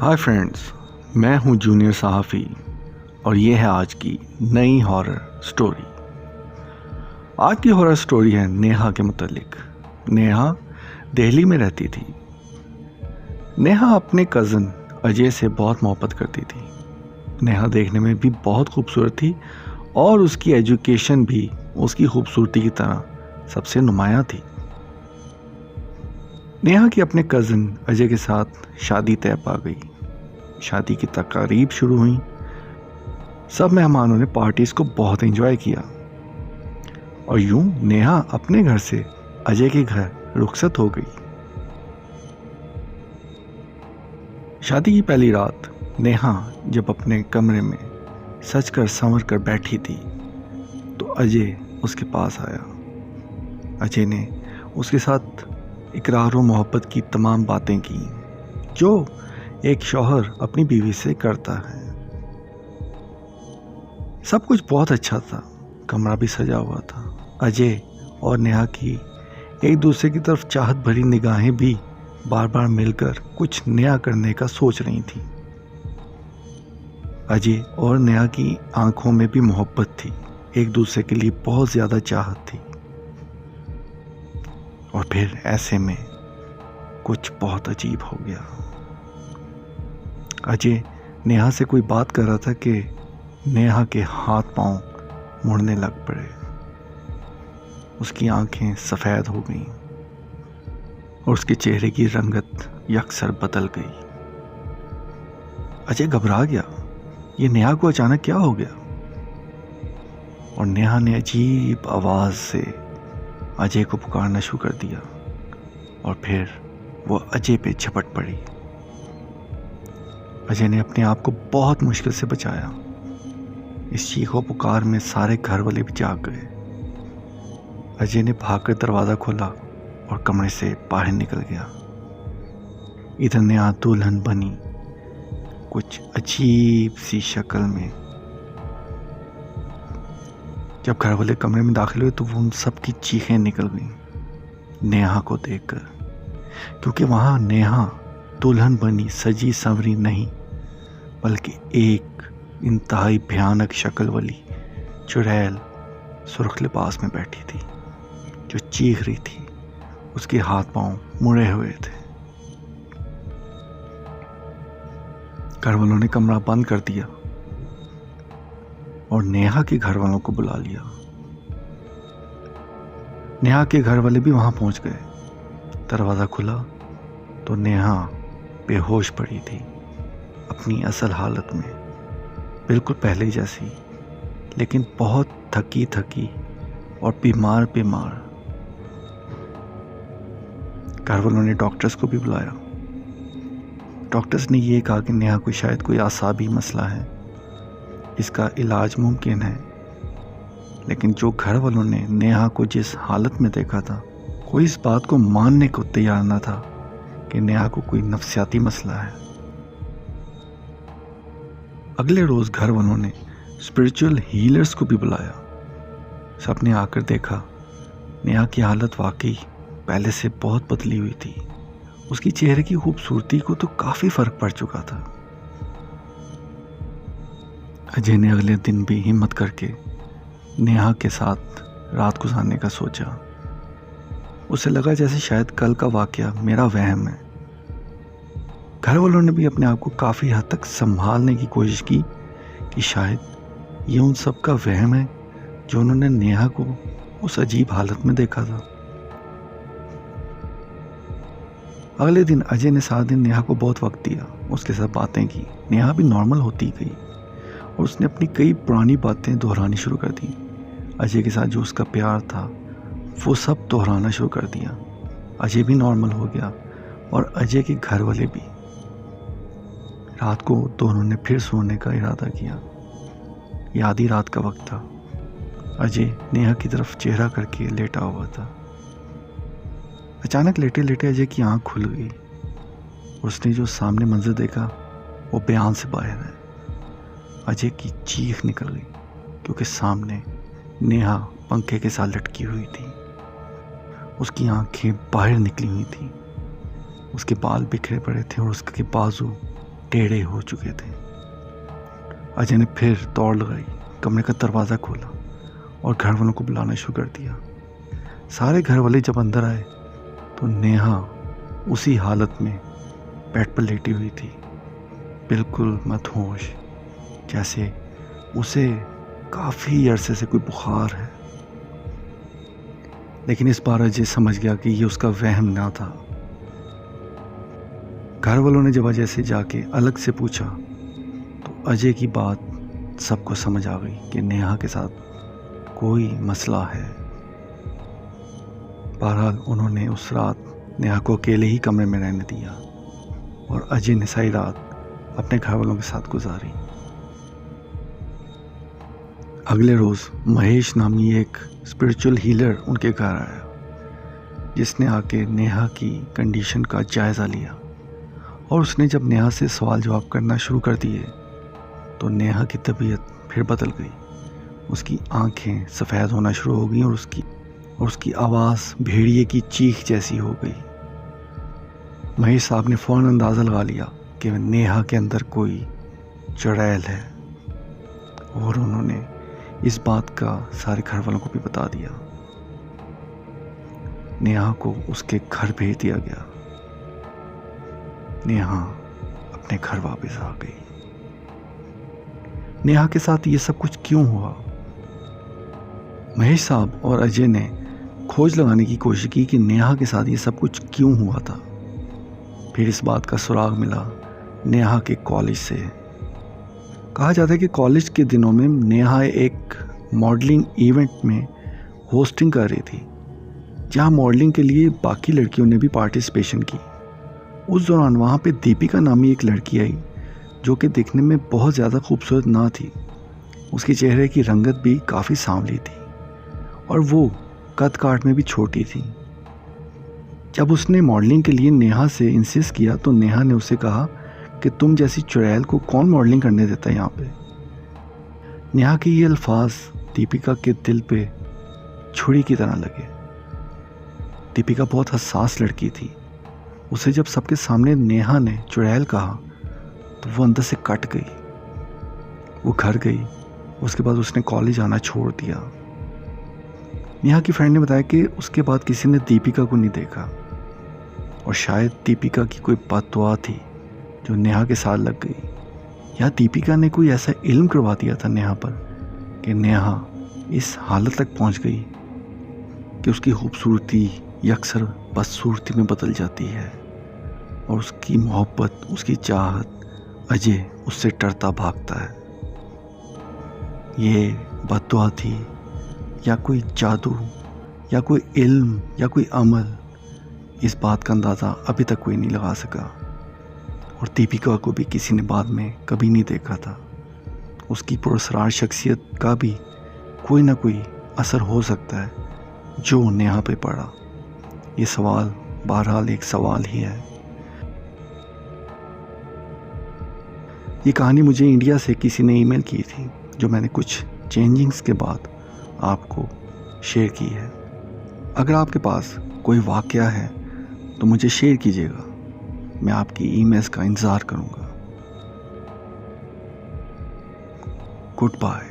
Hi friends, मैं हूं junior सहाफ़ी और ये है आज की नई हॉरर स्टोरी। आज की हॉरर स्टोरी है नेहा के मुतालिक। नेहा दिल्ली में रहती थी। नेहा अपने कज़न अजय से बहुत मोहब्बत करती थी। नेहा देखने में भी बहुत खूबसूरत थी और उसकी एजुकेशन भी उसकी खूबसूरती की तरह सबसे नुमायाँ थी। नेहा की अपने कज़न अजय के साथ शादी तय पा गई। शादी की तकारीब शुरू हुई। सब मेहमानों ने पार्टीज को बहुत एंजॉय किया और यूं नेहा अपने घर से अजय के घर रुखसत हो गई। शादी की पहली रात नेहा जब अपने कमरे में सज कर संवर कर बैठी थी तो अजय उसके पास आया। अजय ने उसके साथ इकरार और मोहब्बत की तमाम बातें की जो एक शौहर अपनी बीवी से करता है। सब कुछ बहुत अच्छा था। कमरा भी सजा हुआ था। अजय और नेहा की एक दूसरे की तरफ चाहत भरी निगाहें भी बार बार मिलकर कुछ नया करने का सोच रही थी। अजय और नेहा की आंखों में भी मोहब्बत थी। एक दूसरे के लिए बहुत ज्यादा चाहत थी। और फिर ऐसे में कुछ बहुत अजीब हो गया। अजय नेहा से कोई बात कर रहा था कि नेहा के हाथ पांव मुड़ने लग पड़े। उसकी आंखें सफ़ेद हो गईं और उसके चेहरे की रंगत यकसर बदल गई। अजय घबरा गया। ये नेहा को अचानक क्या हो गया? और नेहा ने अजीब आवाज़ से अजय को पुकारना शुरू कर दिया और फिर वो अजय पे झपट पड़ी। अजय ने अपने आप को बहुत मुश्किल से बचाया। इस चीखों पुकार में सारे घर वाले भी जाग गए। अजय ने भागकर दरवाज़ा खोला और कमरे से बाहर निकल गया। इधर नेहा दुल्हन बनी कुछ अजीब सी शक्ल में। जब घर वाले कमरे में दाखिल हुए तो वो उन सब की चीखें निकल गईं नेहा को देखकर, क्योंकि वहाँ नेहा दुल्हन बनी सजी संवरी नहीं बल्कि एक इंतहाई भयानक शक्ल वाली चुड़ैल सुर्ख लिबास में बैठी थी जो चीख रही थी। उसके हाथ पांव मुड़े हुए थे। घर वालों ने कमरा बंद कर दिया और नेहा के घर वालों को बुला लिया। नेहा के घर वाले भी वहां पहुंच गए। दरवाज़ा खुला तो नेहा बेहोश पड़ी थी, अपनी असल हालत में, बिल्कुल पहले जैसी, लेकिन बहुत थकी थकी और बीमार बीमार। घर वालों ने डॉक्टर्स को भी बुलाया। डॉक्टर्स ने ये कहा कि नेहा को शायद कोई आसाबी मसला है, इसका इलाज मुमकिन है। लेकिन जो घर वालों ने नेहा को जिस हालत में देखा था, कोई इस बात को मानने को तैयार न था कि नेहा को कोई नफ्सियाती मसला है। अगले रोज घर वालों ने स्पिरिचुअल हीलर्स को भी बुलाया। सबने आकर देखा नेहा की हालत वाकई पहले से बहुत बदली हुई थी। उसकी चेहरे की खूबसूरती को तो काफी फर्क पड़ चुका था। अजय ने अगले दिन भी हिम्मत करके नेहा के साथ रात गुजारने का सोचा। उसे लगा जैसे शायद कल का वाकया मेरा वहम है। घर वालों ने भी अपने आप को काफ़ी हद तक संभालने की कोशिश की कि शायद ये उन सब का वहम है जो उन्होंने नेहा को उस अजीब हालत में देखा था। अगले दिन अजय ने सारा दिन नेहा को बहुत वक्त दिया, उसके साथ बातें की। नेहा भी नॉर्मल होती गई और उसने अपनी कई पुरानी बातें दोहरानी शुरू कर दी। अजय के साथ जो उसका प्यार था वो सब दोहराना शुरू कर दिया। अजय भी नॉर्मल हो गया और अजय के घर वाले भी। रात को दोनों ने फिर सोने का इरादा किया। ये आधी रात का वक्त था। अजय नेहा की तरफ चेहरा करके लेटा हुआ था। अचानक लेटे लेटे अजय की आंख खुल गई। उसने जो सामने मंजर देखा वो बयान से बाहर है। अजय की चीख निकल गई क्योंकि सामने नेहा पंखे के साथ लटकी हुई थी। उसकी आंखें बाहर निकली हुई थी। उसके बाल बिखरे पड़े थे और उसके बाजू टेढ़े हो चुके थे। अजय ने फिर दौड़ लगाई, कमरे का दरवाज़ा खोला और घर वालों को बुलाना शुरू कर दिया। सारे घर वाले जब अंदर आए तो नेहा उसी हालत में बेड पर लेटी हुई थी, बिल्कुल मदहोश, जैसे उसे काफ़ी अरसे से कोई बुखार है। लेकिन इस बार अजय समझ गया कि ये उसका वहम ना था। घर वालों ने जब अजय से जाके अलग से पूछा तो अजय की बात सबको समझ आ गई कि नेहा के साथ कोई मसला है। बहरहाल उन्होंने उस रात नेहा को अकेले ही कमरे में रहने दिया और अजय ने सारी रात अपने घर वालों के साथ गुजारी। अगले रोज़ महेश नामी एक स्पिरिचुअल हीलर उनके घर आया, जिसने आके नेहा की कंडीशन का जायज़ा लिया। और उसने जब नेहा से सवाल जवाब करना शुरू कर दिए तो नेहा की तबीयत फिर बदल गई। उसकी आंखें सफ़ेद होना शुरू हो गई और उसकी आवाज़ भेड़िए की चीख जैसी हो गई। महेश साहब ने फ़ौरन अंदाज़ा लगा लिया कि नेहा के अंदर कोई चुड़ैल है और उन्होंने इस बात का सारे घर वालों को भी बता दिया। नेहा को उसके घर भेज दिया गया। नेहा अपने घर वापस आ गई। नेहा के साथ ये सब कुछ क्यों हुआ? महेश साहब और अजय ने खोज लगाने की कोशिश की कि नेहा के साथ ये सब कुछ क्यों हुआ था। फिर इस बात का सुराग मिला नेहा के कॉलेज से। कहा जाता है कि कॉलेज के दिनों में नेहा एक मॉडलिंग इवेंट में होस्टिंग कर रही थी, जहां मॉडलिंग के लिए बाकी लड़कियों ने भी पार्टिसिपेशन की। उस दौरान वहाँ पे दीपिका नामी एक लड़की आई जो कि दिखने में बहुत ज़्यादा खूबसूरत ना थी। उसके चेहरे की रंगत भी काफ़ी सांवली थी और वो कद काठ में भी छोटी थी। जब उसने मॉडलिंग के लिए नेहा से इंसिस्ट किया तो नेहा ने उसे कहा कि तुम जैसी चुड़ैल को कौन मॉडलिंग करने देता है यहाँ पे। नेहा के ये अल्फाज दीपिका के दिल पे छुरी की तरह लगे। दीपिका बहुत हसास लड़की थी। उसे जब सबके सामने नेहा ने चुड़ैल कहा तो वो अंदर से कट गई। वो घर गई। उसके बाद उसने कॉलेज आना छोड़ दिया। नेहा की फ्रेंड ने बताया कि उसके बाद किसी ने दीपिका को नहीं देखा और शायद दीपिका की कोई बददुआ थी जो नेहा के साथ लग गई, या दीपिका ने कोई ऐसा इल्म करवा दिया था नेहा पर कि नेहा इस हालत तक पहुंच गई कि उसकी खूबसूरती अक्सर बदसूरती में बदल जाती है और उसकी मोहब्बत, उसकी चाहत, अजय उससे डरता भागता है। ये बददुआ थी या कोई जादू या कोई इल्म या कोई अमल, इस बात का अंदाज़ा अभी तक कोई नहीं लगा सका। और दीपिका को भी किसी ने बाद में कभी नहीं देखा था। उसकी पुरस्कार शख्सियत का भी कोई ना कोई असर हो सकता है जो नेहा पे पड़ा। ये सवाल बहरहाल एक सवाल ही है। ये कहानी मुझे इंडिया से किसी ने ईमेल की थी, जो मैंने कुछ चेंजिंग्स के बाद आपको शेयर की है। अगर आपके पास कोई वाकया है तो मुझे शेयर कीजिएगा। मैं आपकी ईमेल्स का इंतज़ार करूँगा। Good bye.